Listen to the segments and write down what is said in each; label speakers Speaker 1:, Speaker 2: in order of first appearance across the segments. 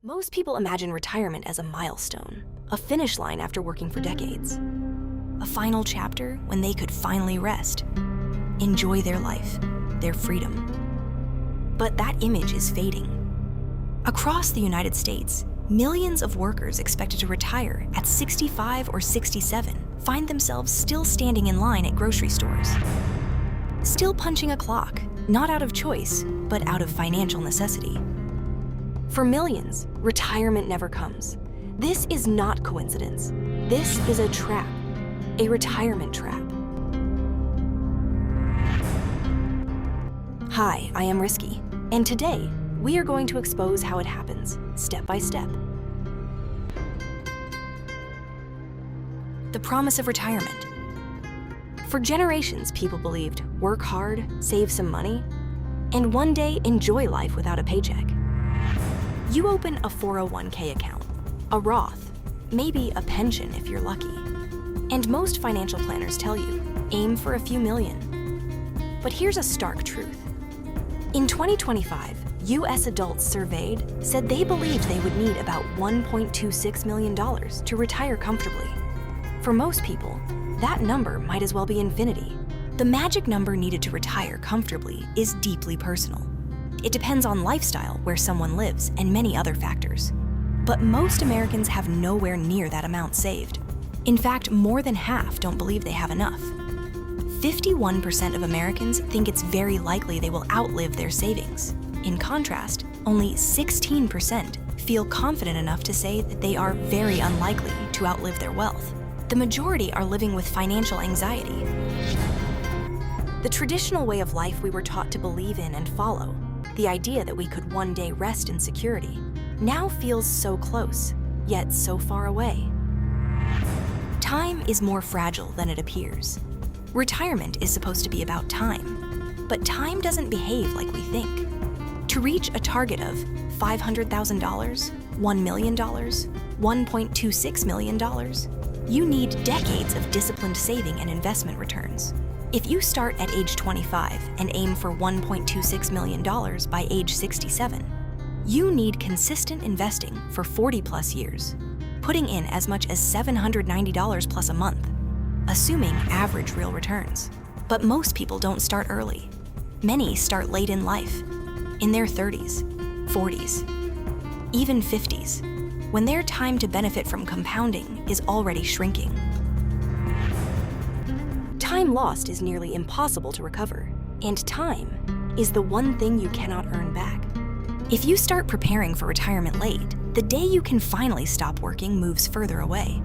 Speaker 1: Most people imagine retirement as a milestone, a finish line after working for decades. A final chapter when they could finally rest, enjoy their life, their freedom. But that image is fading. Across the United States, millions of workers expected to retire at 65 or 67 find themselves still standing in line at grocery stores. Still punching a clock, not out of choice, but out of financial necessity. For millions, retirement never comes. This is not coincidence. This is a trap, a retirement trap. Hi, I am Risky, and today we are going to expose how it happens, step by step. The promise of retirement. For generations, people believed work hard, save some money, and one day enjoy life without a paycheck. You open a 401k account, a Roth, maybe a pension if you're lucky. And most financial planners tell you, aim for a few million. But here's a stark truth. In 2025, US adults surveyed said they believed they would need about $1.26 million to retire comfortably. For most people, that number might as well be infinity. The magic number needed to retire comfortably is deeply personal. It depends on lifestyle, where someone lives, and many other factors. But most Americans have nowhere near that amount saved. In fact, more than half don't believe they have enough. 51% of Americans think it's very likely they will outlive their savings. In contrast, only 16% feel confident enough to say that they are very unlikely to outlive their wealth. The majority are living with financial anxiety. The traditional way of life we were taught to believe in and follow, the idea that we could one day rest in security, now feels so close, yet so far away. Time is more fragile than it appears. Retirement is supposed to be about time, but time doesn't behave like we think. To reach a target of $500,000, $1 million, $1.26 million, you need decades of disciplined saving and investment returns. If you start at age 25 and aim for $1.26 million by age 67, you need consistent investing for 40 plus years, putting in as much as $790 plus a month, assuming average real returns. But most people don't start early. Many start late in life, in their 30s, 40s, even 50s, when their time to benefit from compounding is already shrinking. Time lost is nearly impossible to recover, and time is the one thing you cannot earn back. If you start preparing for retirement late, the day you can finally stop working moves further away.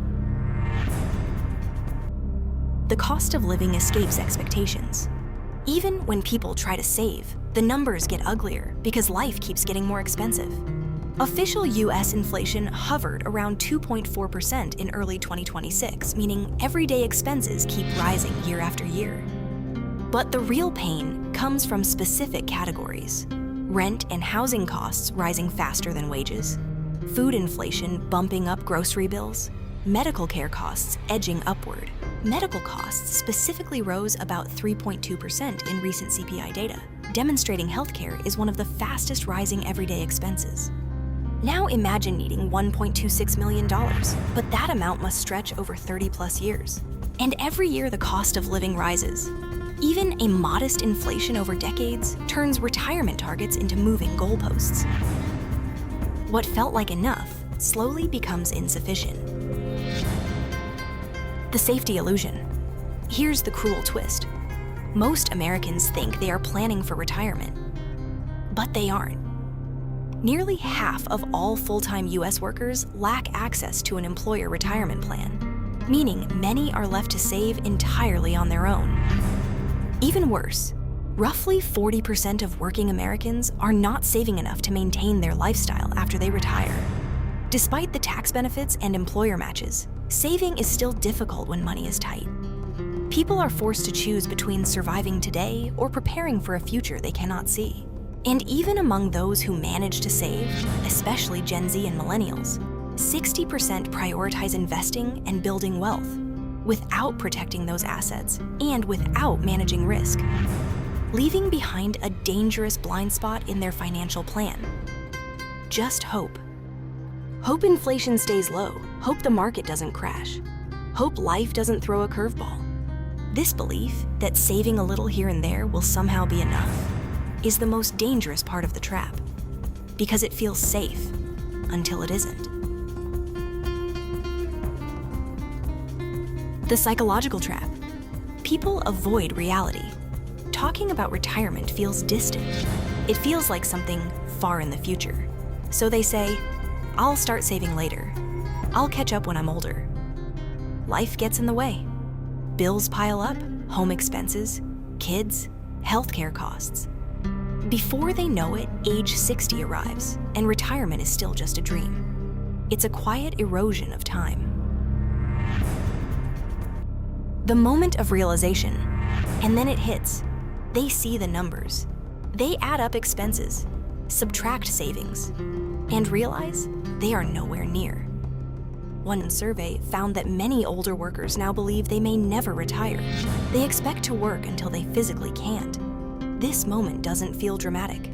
Speaker 1: The cost of living escapes expectations. Even when people try to save, the numbers get uglier because life keeps getting more expensive. Official US inflation hovered around 2.4% in early 2026, meaning everyday expenses keep rising year after year. But the real pain comes from specific categories. Rent and housing costs rising faster than wages, food inflation bumping up grocery bills, medical care costs edging upward. Medical costs specifically rose about 3.2% in recent CPI data, demonstrating healthcare is one of the fastest rising everyday expenses. Now imagine needing $1.26 million, but that amount must stretch over 30 plus years. And every year the cost of living rises. Even a modest inflation over decades turns retirement targets into moving goalposts. What felt like enough slowly becomes insufficient. The safety illusion. Here's the cruel twist. Most Americans think they are planning for retirement, but they aren't. Nearly half of all full-time US workers lack access to an employer retirement plan, meaning many are left to save entirely on their own. Even worse, roughly 40% of working Americans are not saving enough to maintain their lifestyle after they retire. Despite the tax benefits and employer matches, saving is still difficult when money is tight. People are forced to choose between surviving today or preparing for a future they cannot see. And even among those who manage to save, especially Gen Z and millennials, 60% prioritize investing and building wealth without protecting those assets and without managing risk, leaving behind a dangerous blind spot in their financial plan. Just hope. Hope inflation stays low. Hope the market doesn't crash. Hope life doesn't throw a curveball. This belief that saving a little here and there will somehow be enough is the most dangerous part of the trap, because it feels safe until it isn't. The psychological trap. People avoid reality. Talking about retirement feels distant. It feels like something far in the future. So they say, I'll start saving later. I'll catch up when I'm older. Life gets in the way. Bills pile up, home expenses, kids, healthcare costs. Before they know it, age 60 arrives, and retirement is still just a dream. It's a quiet erosion of time. The moment of realization, and then it hits. They see the numbers. They add up expenses, subtract savings, and realize they are nowhere near. One survey found that many older workers now believe they may never retire. They expect to work until they physically can't. This moment doesn't feel dramatic,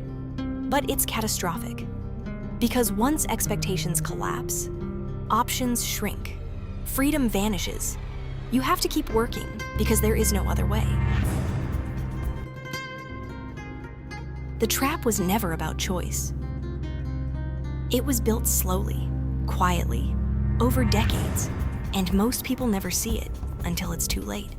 Speaker 1: but it's catastrophic. Because once expectations collapse, options shrink, freedom vanishes. You have to keep working because there is no other way. The trap was never about choice. It was built slowly, quietly, over decades, and most people never see it until it's too late.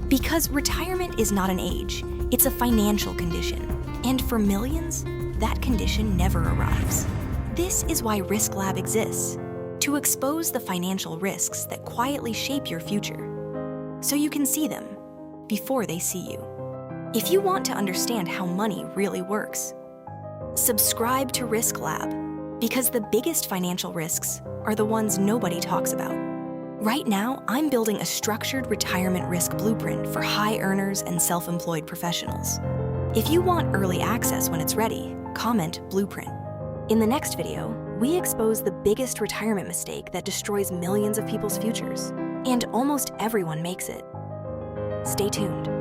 Speaker 1: Because retirement is not an age, it's a financial condition, and for millions, that condition never arrives. This is why Risk Lab exists, to expose the financial risks that quietly shape your future, so you can see them before they see you. If you want to understand how money really works, subscribe to Risk Lab, because the biggest financial risks are the ones nobody talks about. Right now, I'm building a structured retirement risk blueprint for high earners and self-employed professionals. If you want early access when it's ready, comment Blueprint. In the next video, we expose the biggest retirement mistake that destroys millions of people's futures, and almost everyone makes it. Stay tuned.